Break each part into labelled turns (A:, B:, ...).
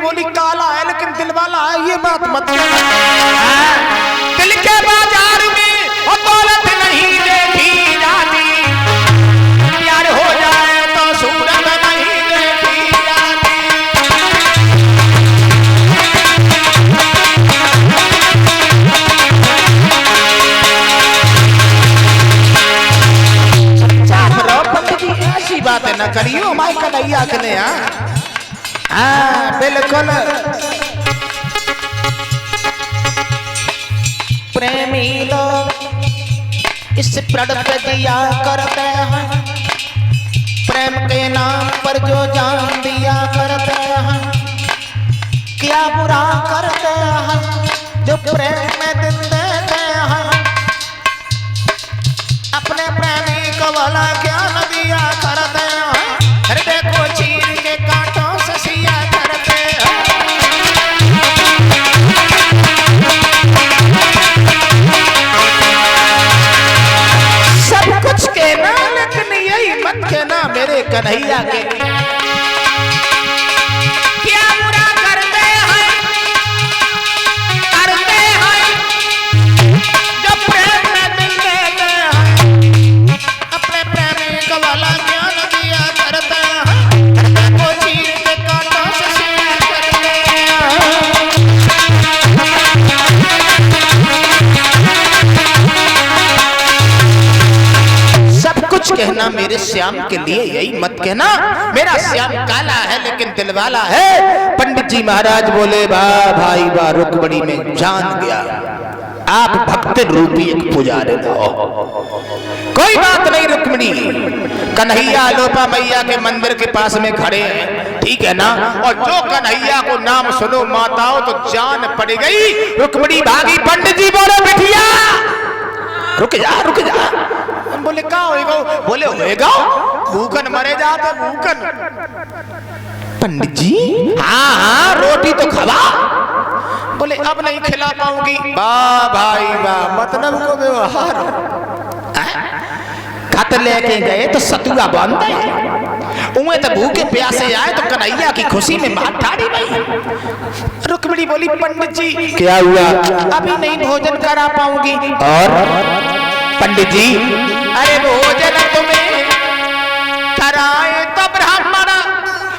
A: बोली काला है लेकिन दिल वाला है, ये बात मत कहना। दिल के बाजार में और दौलत नहीं देखी जाती, प्यार हो जाए तो सूरत नहीं देखी जाती। ऐसी बातें न करियो माई कन्हैया ने। हाँ बिल्कुल। प्रेमी लोग इस प्रण पे दिया करते हैं, प्रेम के नाम पर जो जान दिया करते हैं, क्या बुरा करते हैं जो प्रेम में दिल देते हैं। अपने प्रेमी को भला क्या न दिया करते हैं, हृदय को चीर के कांटों से सिया करते हैं। सब कुछ कहना लेकिन यही मत कहना मेरे कन्हैया के क्या बुरा करते हैं जो प्रेम में दिल देते हैं। अपने प्रेमी को वाला ज्ञान दिया करते हैं, वो चीर के कांटों से सिया करते हैं। सब कुछ कहना मेरे श्याम के लिए, यही मत कहना मेरा श्याम काला है लेकिन दिल वाला है। पंडित जी महाराज बोले वाह भाई वाह, रुक्मणी में जान गया आप भक्त रूपी एक पुजारी हो। कोई बात नहीं रुक्मणी, कन्हैया लोपा मैया के मंदिर के पास में खड़े हैं, ठीक है ना। और जो कन्हैया को नाम सुनो माताओं तो जान पड़ गई। रुक्मणी भागी, पंडित जी बोले बिटिया रुक जा रुक जा। बोले का होएगा? बोले होएगा भूखन मरे जाते भूखन। पंडित जी हाँ हाँ रोटी तो खवा। बोले अब नहीं खिला पाऊंगी। वाह भाई वाह, मतलब को व्यवहार। खत लेके गए तो सतुआ बांधते, उन्हें तो भूखे प्यासे आए तो कन्हैया की खुशी में मार ठाड़ी भाई। रुक्मणी बोली पंडित जी क्या हुआ? अभी नहीं भोजन करा पाऊंगी। और पंडित जी अरे भोजन तुम्हें कराए तो ब्राह्मण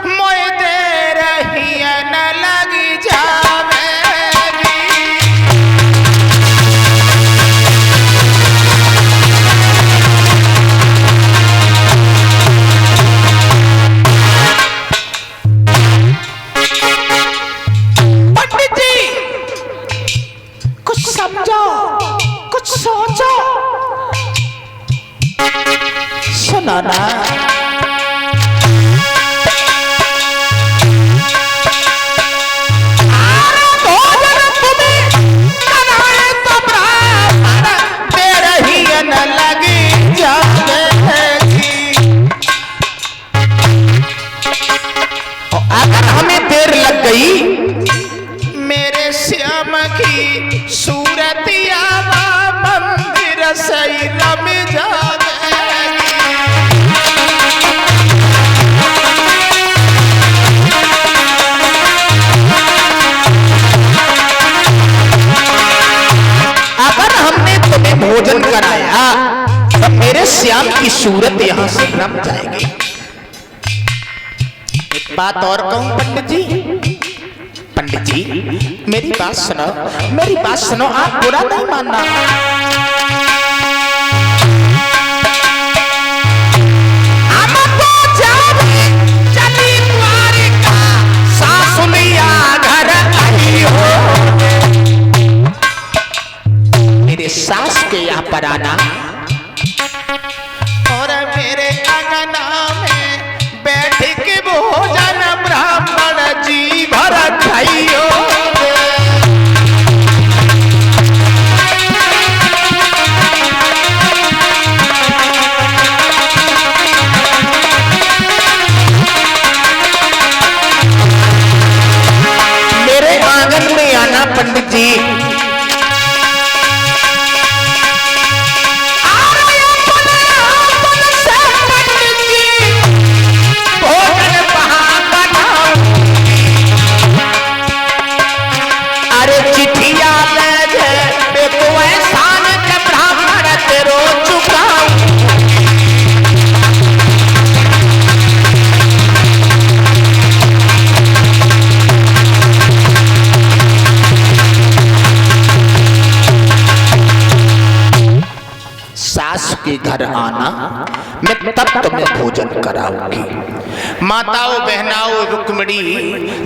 A: मोए दे रही न लगी जावेगी। पंडित जी कुछ समझो, कुछ सोचो। सुनो ना भोजन तुम्हें कराए तो ब्राह्मण दे रही न लगी जावेगी। अगर हमें देर लग गई मेरे श्याम की सूरतिया मंदिर सही रम जावेगी। भोजन कराया तो मेरे श्याम की सूरत यहां से रम जाएगी। एक बात और कहूं पंडित जी, पंडित जी मेरी बात सुनो, मेरी बात सुनो, आप बुरा नहीं मानना। चली द्वारिका सासुलिया घर आई हो। मेरे सास के यहाँ पर आना और मेरे अंगना में बैठ के भोजन ब्राह्मण जी भर खाइयो। मेरे आंगन में आना पंडित जी। के घर आना, मैं तब तुम्हें भोजन कराऊंगी। माताओं बहनाओं रुक्मिणी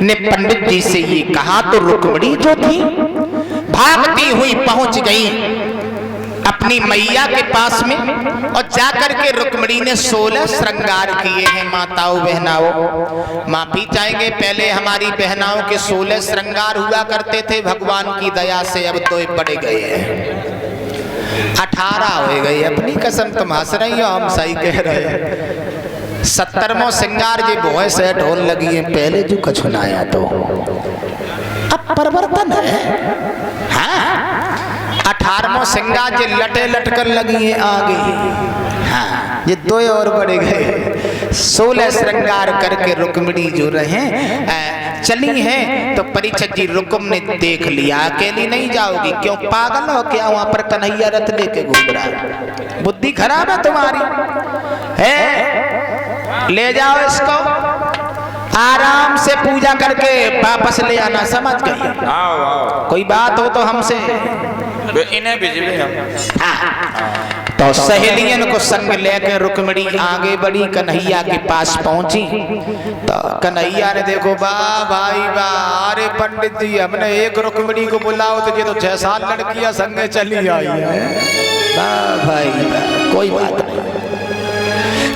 A: ने पंडित जी से ये कहा तो रुक्मिणी जो थी भागती हुई पहुंच गई अपनी मैया के पास में और जाकर के रुक्मिणी ने 16 श्रृंगार किए हैं। माताओं बहनाओं माफी चाहेंगे, पहले हमारी बहनाओं के 16 श्रृंगार हुआ करते थे, भगवान की दया से अब तो बढ़ गए हैं, 18 हो गए। अपनी कसम तुम हंस रही हो, हम सही कह रहे हैं। 70वां श्रृंगार जी बोए से ढोल लगी है, पहले जो कछुनाया तो अब परिवर्तन है। हाँ 18वां श्रृंगार जी लटे लटकर लगी है आगे। हाँ ये 2 और बढ़ गए। 16 श्रृंगार करके रुक्मिणी जो रहे चली हैं तो परीक्षित जी रुकुम ने देख लिया, अकेली नहीं जाओगी, क्यों पागल हो क्या, वहां पर कन्हैया रथ लेके घूम रहा है, बुद्धि खराब है तुम्हारी है, ले जाओ इसको आराम से पूजा करके वापस ले आना, समझ गई। कोई बात हो तो हमसे
B: इन्हें भेजिए हम।
A: तो सहेलियन को संग लेकर रुक्मिणी आगे बढ़ी, कन्हैया के पास पहुंची तो कन्हैया ने देखो वाह भाई वाह, अरे पंडित जी हमने एक रुक्मिणी को बुलाओ तो ये तो 6 साल लड़कियां संगे चली आई है। वाह भाई वाह, कोई बात नहीं।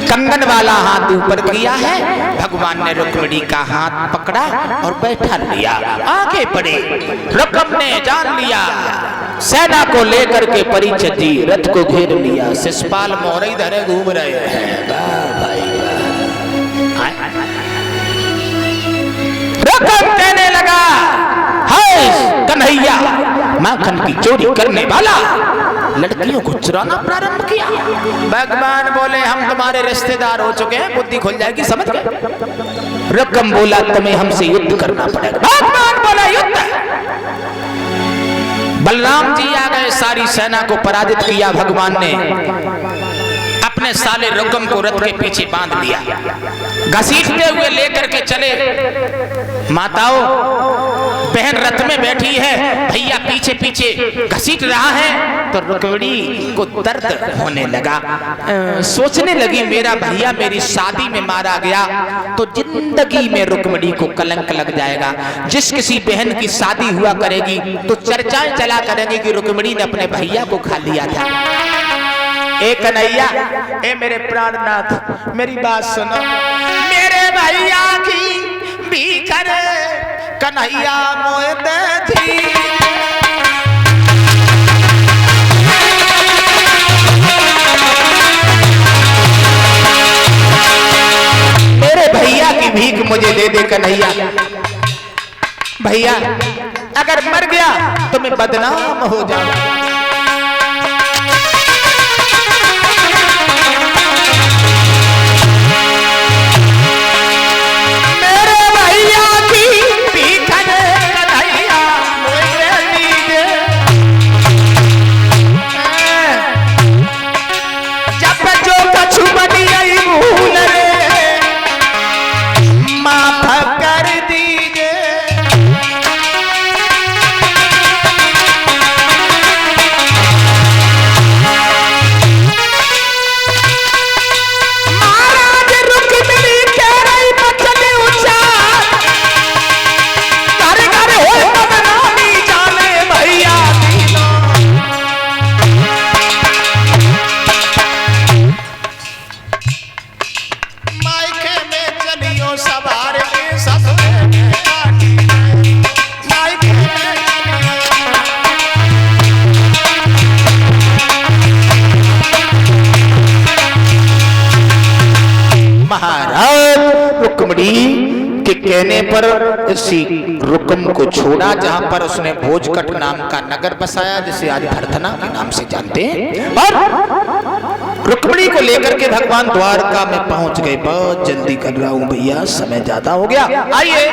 A: कंगन वाला हाथ ऊपर किया है, भगवान ने रुक्मिणी का हाथ पकड़ा और बैठा लिया, आगे बढ़े। रुक्म ने जान लिया, सेना को लेकर के परीक्षित जी रथ को घेर लिया, शिषपाल मोहरे धरे घूम रहे हैं। रुक्म कहने लगा, हाय कन्हैया माखन की चोरी करने वाला, लड़कियों को चुराना प्रारंभ किया। भगवान बोले हम तुम्हारे रिश्तेदार हो चुके हैं, बुद्धि खुल जाएगी, समझ गए। रुक्म बोला तुम्हें हमसे युद्ध करना पड़ेगा। भगवान बोला युद्ध। बलराम जी आ गए, सारी सेना को पराजित किया। भगवान ने अपने साले रुक्म को रथ के पीछे बांध लिया, घसीटते हुए लेकर के चले। माताओं बहन रथ में बैठी है, भैया पीछे पीछे घसीट रहा है तो रुक्मिणी को दर्द होने लगा। सोचने लगी मेरा भैया मेरी शादी में मारा गया तो जिंदगी में रुक्मिणी को कलंक लग जाएगा। जिस किसी बहन की शादी हुआ करेगी तो चर्चाएं चला करेंगी कि रुक्मिणी ने अपने भैया को खा लिया था। ए कन्हैया, ए मेरे प्राणनाथ मेरी बात सुनो, मेरे भैया की भीखर कन्हैया मोए दे थी। मेरे भैया की भीख मुझे दे दे कन्हैया, भैया अगर मर गया तो मैं बदनाम हो जाऊंगा। के कहने पर इसी रुक्म को छोड़ा, जहां पर उसने भोजकट नाम का नगर बसाया जिसे आज भरथना के नाम से जानते हैं, और रुक्मिणी को लेकर के भगवान द्वारका में पहुंच गए। बहुत जल्दी कर रहा हूं भैया, समय ज्यादा हो गया। आइए,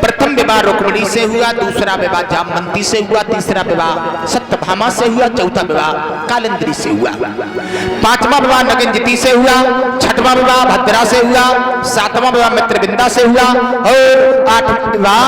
A: प्रथम विवाह रुक्मिणी से हुआ, दूसरा विवाह जामवंती से हुआ, तीसरा विवाह सत्यभामा से हुआ, चौथा विवाह कालिंदी से हुआ, पांचवा विवाह नगंजिती से हुआ, छठवां विवाह भद्रा से हुआ, सातवां विवाह मित्रविंदा से हुआ और आठवां विवाह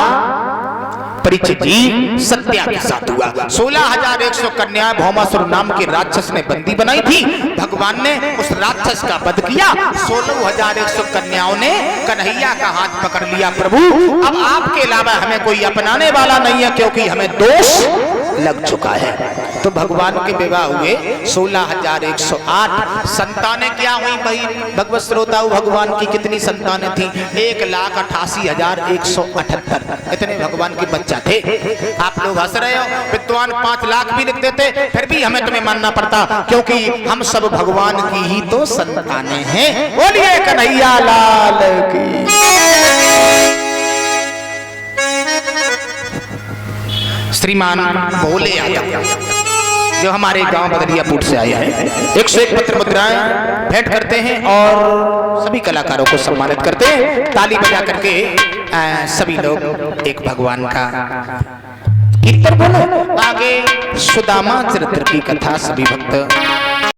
A: परिचित जी सत्या के साथ हुआ। 16,100 कन्या भौमासुर नाम के राक्षस ने बंदी बनाई थी। भगवान ने उस राक्षस का वध किया। 16,100 कन्याओं ने कन्हैया का हाथ पकड़ लिया। प्रभु अब आपके अलावा हमें कोई अपनाने वाला नहीं है, क्योंकि हमें दोष लग चुका है। तो भगवान के विवाह हुए। 16,108 संतानें क्या हुई भाई भगवत श्रोताओ, भगवान की कितनी संतानें थी? 1,88,178 इतने भगवान के बच्चा थे। आप लोग हंस रहे हो, विद्वान 5 लाख भी लिख देते, फिर भी हमें तुम्हें मानना पड़ता, क्योंकि हम सब भगवान की ही तो संतानें हैं। बोलिए कन्हैया लाल की। श्रीमान भोले यादव जो हमारे गांव बदरियापुर से आए हैं, 101 पत्र मुद्राएं भेंट करते हैं और सभी कलाकारों को सम्मानित करते हैं। ताली बजा करके सभी लोग एक भगवान का कीर्तन बोलो। आगे सुदामा चरित्र की कथा सभी भक्त